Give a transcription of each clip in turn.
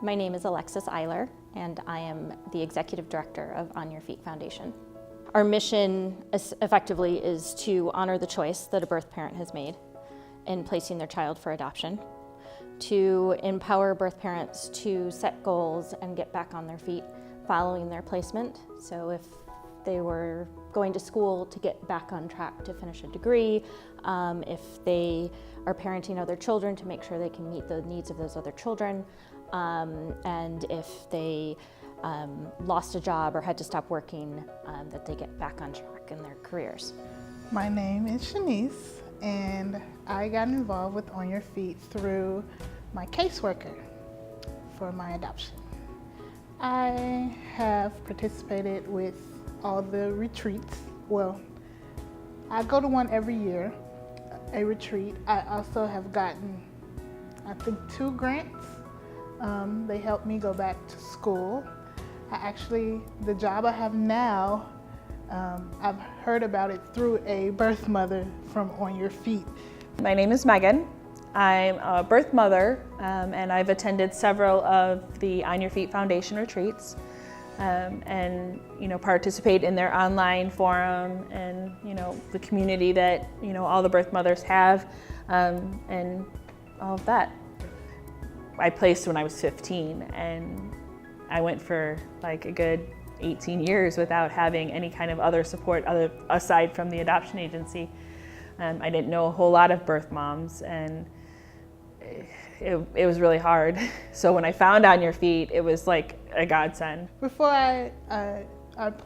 My name is Alexis Eiler, and I am the Executive Director of On Your Feet Foundation. Our mission effectively is to honor the choice that a birth parent has made in placing their child for adoption, to empower birth parents to set goals and get back on their feet following their placement. So if they were going to school, to get back on track to finish a degree, if they are parenting other children, to make sure they can meet the needs of those other children, and if they lost a job or had to stop working, that they get back on track in their careers. My name is Shanice, and I got involved with On Your Feet through my caseworker for my adoption. I have participated with all the retreats. Well, I go to one every year, a retreat. I also have gotten, I think, 2 grants. They helped me go back to school. The job I have now, I've heard about it through a birth mother from On Your Feet. My name is Megan. I'm a birth mother, and I've attended several of the On Your Feet Foundation retreats, and participate in their online forum and the community that all the birth mothers have, and all of that. I placed when I was 15, and I went for like a good 18 years without having any kind of other support aside from the adoption agency. I didn't know a whole lot of birth moms, and it was really hard. So when I found On Your Feet, it was like a godsend. Before I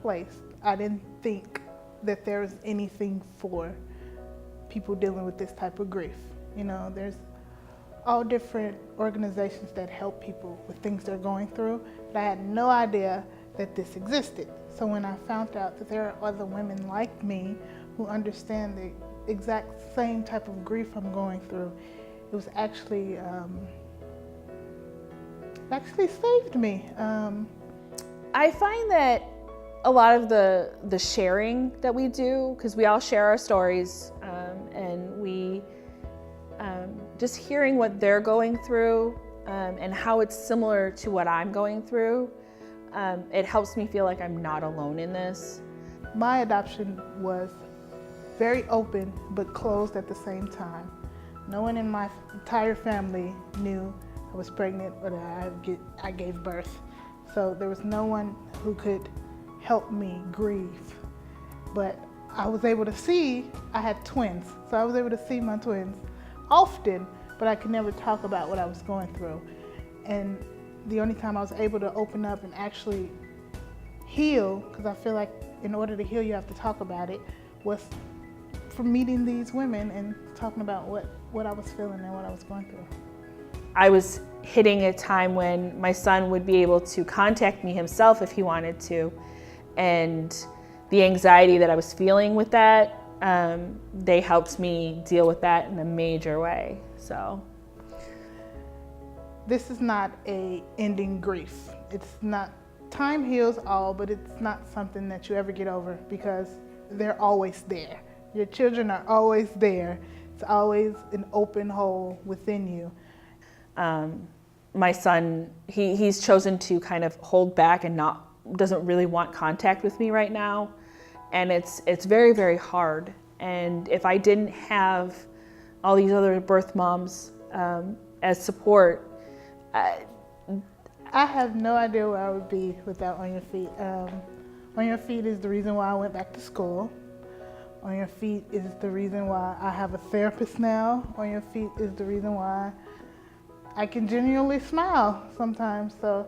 placed, I didn't think that there was anything for people dealing with this type of grief. There's all different organizations that help people with things they're going through, but I had no idea that this existed. So when I found out that there are other women like me who understand the exact same type of grief I'm going through, it was actually saved me. I find that a lot of the sharing that we do, because we all share our stories, and we just hearing what they're going through, and how it's similar to what I'm going through, it helps me feel like I'm not alone in this. My adoption was very open but closed at the same time. No one in my entire family knew I was pregnant or that I gave birth. So there was no one who could help me grieve. But I was able to see, I had twins, so I was able to see my twins often, but I could never talk about what I was going through. And the only time I was able to open up and actually heal, because I feel like in order to heal you have to talk about it, was from meeting these women and talking about what I was feeling and what I was going through. I was hitting a time when my son would be able to contact me himself if he wanted to, and the anxiety that I was feeling with that, they helped me deal with that in a major way. So this is not a ending grief. It's not, time heals all, but it's not something that you ever get over, because they're always there. Your children are always there. It's always an open hole within you. My son, he's chosen to kind of hold back and doesn't really want contact with me right now. And it's very, very hard. And if I didn't have all these other birth moms as support, I have no idea where I would be without On Your Feet. On Your Feet is the reason why I went back to school. On Your Feet is the reason why I have a therapist now. On Your Feet is the reason why I can genuinely smile sometimes. So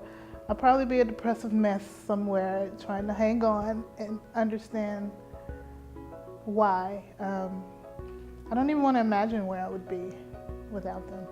I'll probably be a depressive mess somewhere trying to hang on and understand why. I don't even want to imagine where I would be without them.